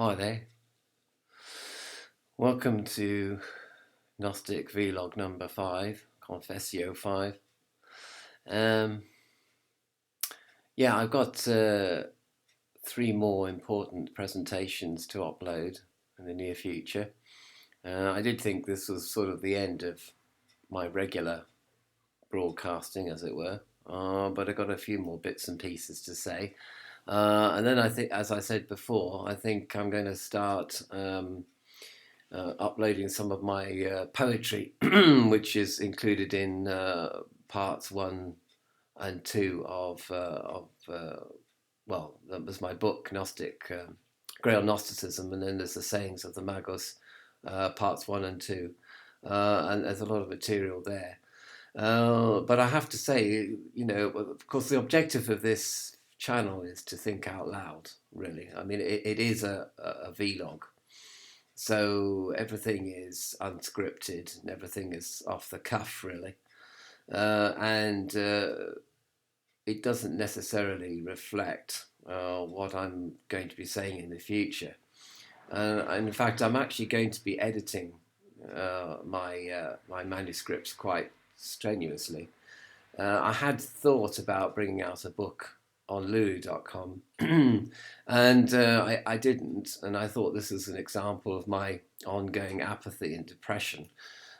Hi there. Welcome to Gnostic vlog number 5, Confessio 5. Um, I've got 3 more important presentations to upload in the near future. I did think this was sort of the end of my regular broadcasting, as it were, but I got a few more bits and pieces to say. And then I think, as I said before, I think I'm going to start uploading some of my poetry, which is included in parts 1 and 2 of that was my book, Gnostic, Grail Gnosticism, and then there's the sayings of the Magos, parts 1 and 2, and there's a lot of material there. But I have to say, of course, the objective of this channel is to think out loud, really. I mean, it is a vlog. So everything is unscripted and everything is off the cuff, really. And it doesn't necessarily reflect what I'm going to be saying in the future. And in fact, I'm actually going to be editing my manuscripts quite strenuously. I had thought about bringing out a book on lulu.com and I didn't, and I thought this was an example of my ongoing apathy and depression.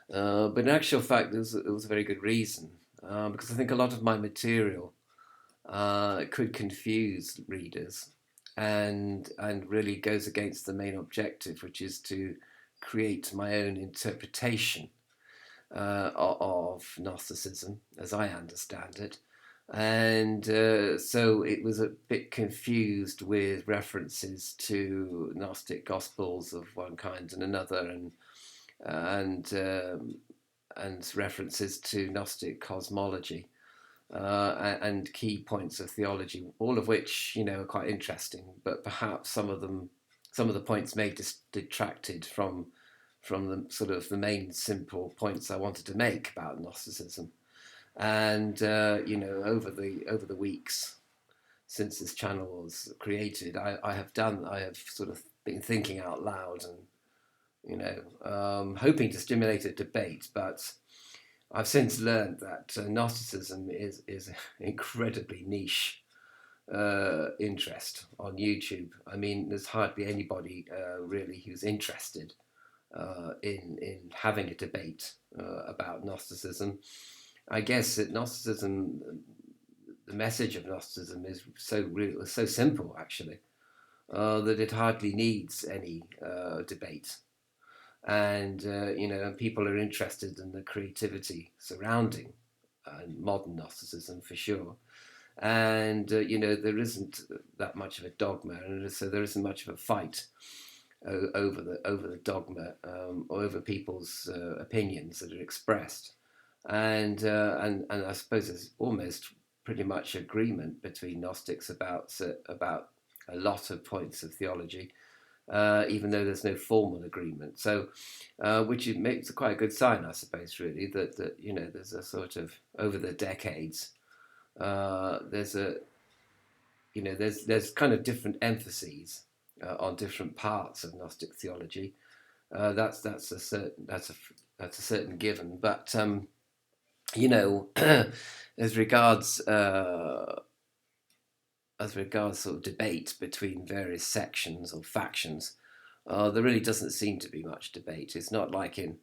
But in actual fact, it was a very good reason, because I think a lot of my material could confuse readers and really goes against the main objective, which is to create my own interpretation of Gnosticism as I understand it. And so it was a bit confused with references to Gnostic Gospels of one kind and another, and references to Gnostic cosmology and key points of theology, all of which are quite interesting, but perhaps some of the points may detracted from the sort of the main simple points I wanted to make about Gnosticism. And over the weeks since this channel was created, I have sort of been thinking out loud and hoping to stimulate a debate. But I've since learned that Gnosticism is incredibly niche interest on YouTube. I mean, there's hardly anybody really who's interested in having a debate about Gnosticism. I guess that Gnosticism, the message of Gnosticism is so simple, actually, that it hardly needs any debate. And and people are interested in the creativity surrounding modern Gnosticism for sure. And there isn't that much of a dogma, and so there isn't much of a fight over the dogma, or over people's opinions that are expressed. And I suppose there's almost pretty much agreement between Gnostics about a lot of points of theology, even though there's no formal agreement. So, which makes quite a good sign, I suppose, really, that there's a sort of, over the decades, there's kind of different emphases on different parts of Gnostic theology. That's a certain given, but as regards sort of debate between various sections or factions, there really doesn't seem to be much debate. It's not like in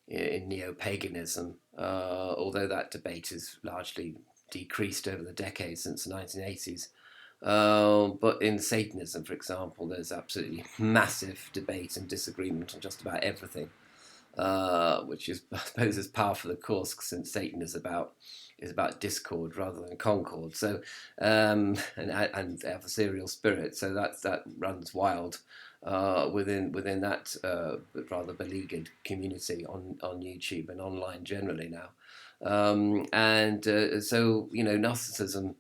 neo-paganism, although that debate is largely decreased over the decades since the 1980s. But in Satanism, for example, there's absolutely massive debate and disagreement on just about everything, which is, I suppose, is par for the course, since Satan is about discord rather than concord. So, and adversarial spirit. So that runs wild within that rather beleaguered community on YouTube and online generally now. So Gnosticism.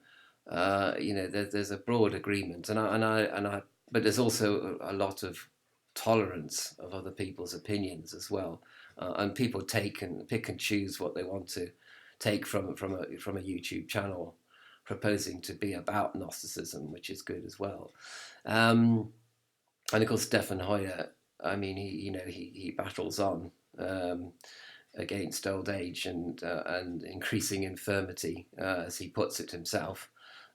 There's a broad agreement, but there's also a lot of tolerance of other people's opinions as well, and people pick and choose what they want to take from a YouTube channel proposing to be about Gnosticism, which is good as well. And of course, Stefan Hoyer, I mean, he battles on against old age and increasing infirmity, as he puts it himself.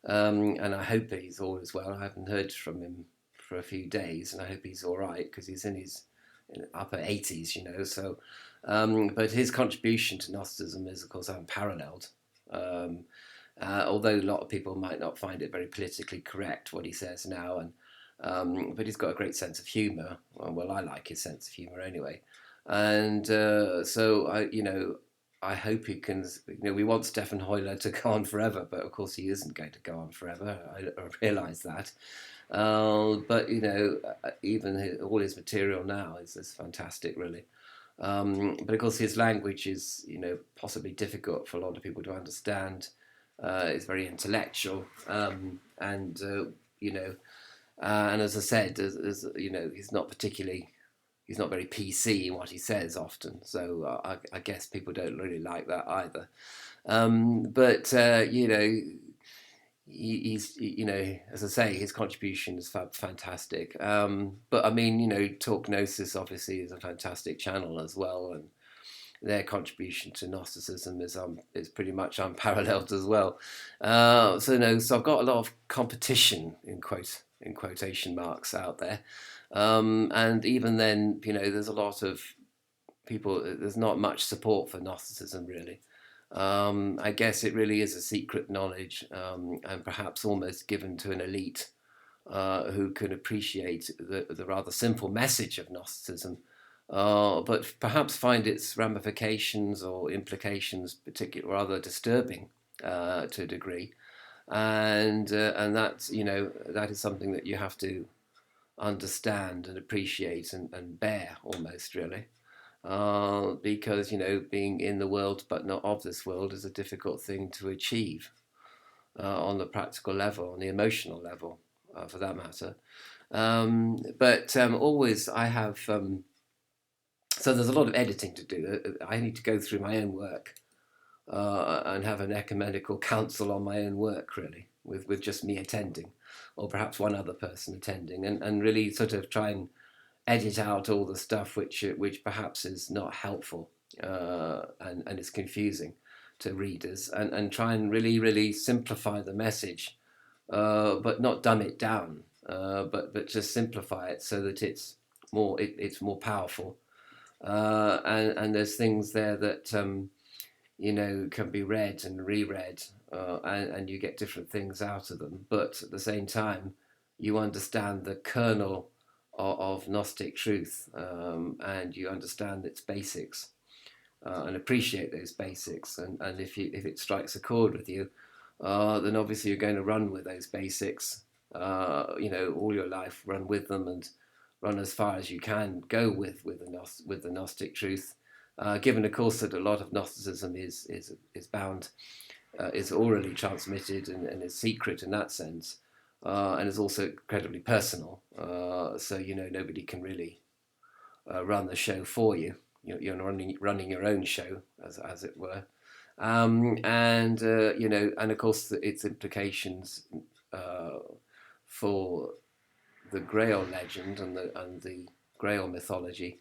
And I hope he's all as well. I haven't heard from him for a few days, and I hope he's all right because he's in his upper 80s, So, but his contribution to Gnosticism is, of course, unparalleled. Although a lot of people might not find it very politically correct what he says now, but he's got a great sense of humour. Well, I like his sense of humour anyway, and so I hope he can. We want Stefan Hoyle to go on forever, but of course he isn't going to go on forever. I realise that, but even all his material now is fantastic, really. But of course, his language is possibly difficult for a lot of people to understand. It's very intellectual, and and as I said, he's not very PC in what he says often. So I guess people don't really like that either. But he's as I say, his contribution is fantastic. But I mean, Talk Gnosis obviously is a fantastic channel as well, and their contribution to Gnosticism is pretty much unparalleled as well. So I've got a lot of competition in quotation marks out there, and even then, there's a lot of people. There's not much support for Gnosticism really. I guess it really is a secret knowledge, and perhaps almost given to an elite who can appreciate the rather simple message of Gnosticism, but perhaps find its ramifications or implications particularly rather disturbing to a degree, and that is something that you have to understand and appreciate and bear almost really, because being in the world but not of this world is a difficult thing to achieve on the practical level, on the emotional level, for that matter. But always I have. So there's a lot of editing to do. I need to go through my own work and have an ecumenical council on my own work, really, with just me attending, or perhaps one other person attending, and really sort of try and edit out all the stuff which perhaps is not helpful and is confusing to readers, and try and really simplify the message, but not dumb it down, but just simplify it so that it's more powerful. And there's things there that can be read and reread, and you get different things out of them. But at the same time, you understand the kernel of Gnostic truth, and you understand its basics, and appreciate those basics. And if it strikes a chord with you, then obviously you're going to run with those basics. All your life, run with them and run as far as you can go with the Gnostic truth. Given, of course, that a lot of Gnosticism is bound, is orally transmitted and is secret in that sense, and is also incredibly personal. So nobody can really run the show for you. You're running your own show, as it were, and of course its implications for the Grail legend and the Grail mythology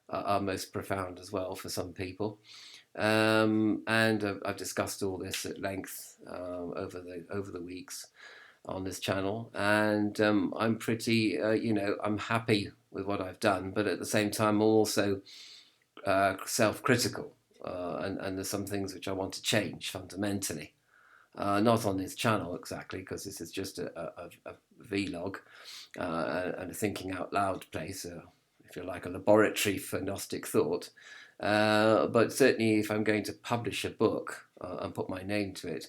are most profound as well for some people. And I've discussed all this at length over the weeks on this channel, and I'm pretty, I'm happy with what I've done, but at the same time, I'm also self-critical, and there's some things which I want to change fundamentally. Not on this channel exactly, because this is just a vlog and a thinking out loud place, if you like, a laboratory for Gnostic thought. But certainly, if I'm going to publish a book and put my name to it,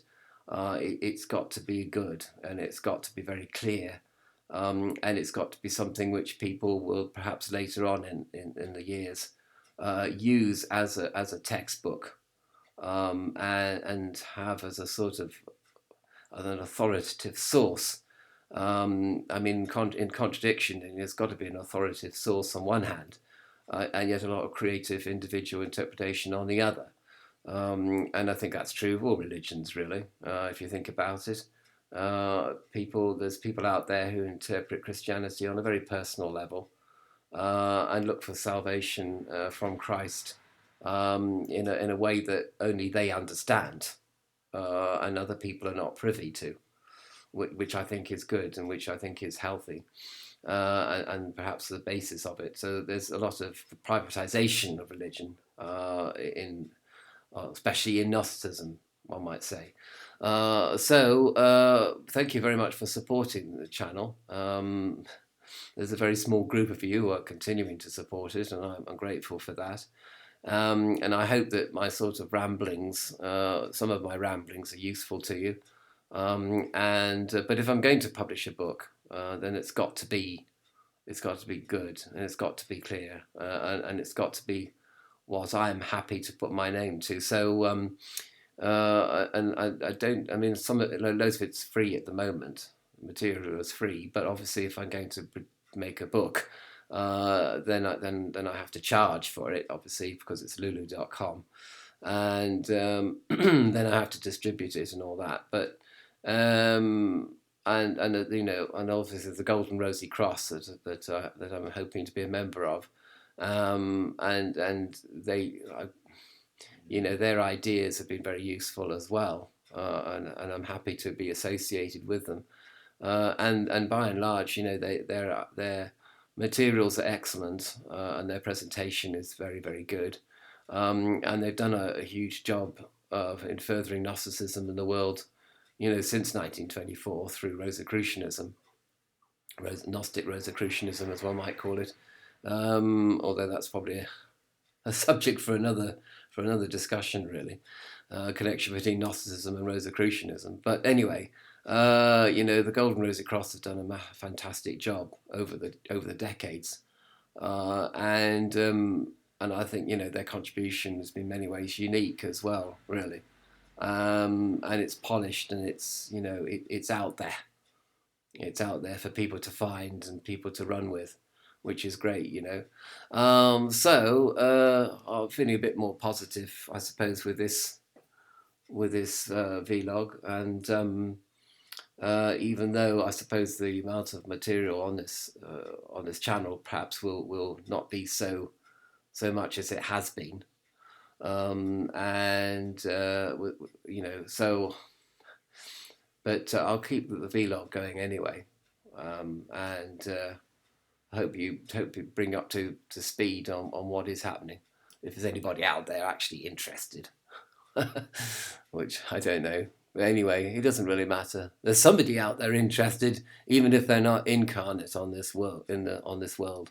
it's got to be good, and it's got to be very clear, and it's got to be something which people will perhaps later on in the years use as a textbook, and have as a sort of an authoritative source. In contradiction, there's got to be an authoritative source on one hand, and yet a lot of creative individual interpretation on the other. And I think that's true of all religions, really, if you think about it. There's people out there who interpret Christianity on a very personal level, and look for salvation from Christ in a way that only they understand, and other people are not privy to, which I think is good and which I think is healthy, and perhaps the basis of it. So there's a lot of privatization of religion, especially in Gnosticism, one might say. Thank you very much for supporting the channel. There's a very small group of you who are continuing to support it, and I'm grateful for that. And I hope that my sort of ramblings, some of my ramblings, are useful to you. But if I'm going to publish a book, then it's got to be good, and it's got to be clear, and it's got to be what I'm happy to put my name to. So, and I don't. I mean, loads of it's free at the moment. The material is free, but obviously, if I'm going to make a book, then I have to charge for it, obviously, because it's lulu.com, and then I have to distribute it and all that. But and obviously the Golden Rosy Cross that I'm hoping to be a member of, and they, their ideas have been very useful as well, and I'm happy to be associated with them, and by and large, their materials are excellent, and their presentation is very, very good, and they've done a huge job in furthering Gnosticism in the world, since 1924 through Rosicrucianism, Gnostic Rosicrucianism, as one might call it, although that's probably a subject for another discussion, really, connection between Gnosticism and Rosicrucianism. But anyway, the Golden Rosy Cross has done a fantastic job over the decades, and I think their contribution has been in many ways unique as well, really, and it's polished, and it's it's out there. It's out there for people to find and people to run with, which is great, I'm feeling a bit more positive, I suppose, with this vlog, and even though I suppose the amount of material on this channel perhaps will not be so much as it has been, but I'll keep the vlog going anyway, and I hope you bring up to speed on what is happening, if there's anybody out there actually interested, which I don't know. But anyway, it doesn't really matter. There's somebody out there interested, even if they're not incarnate on this world, in this world.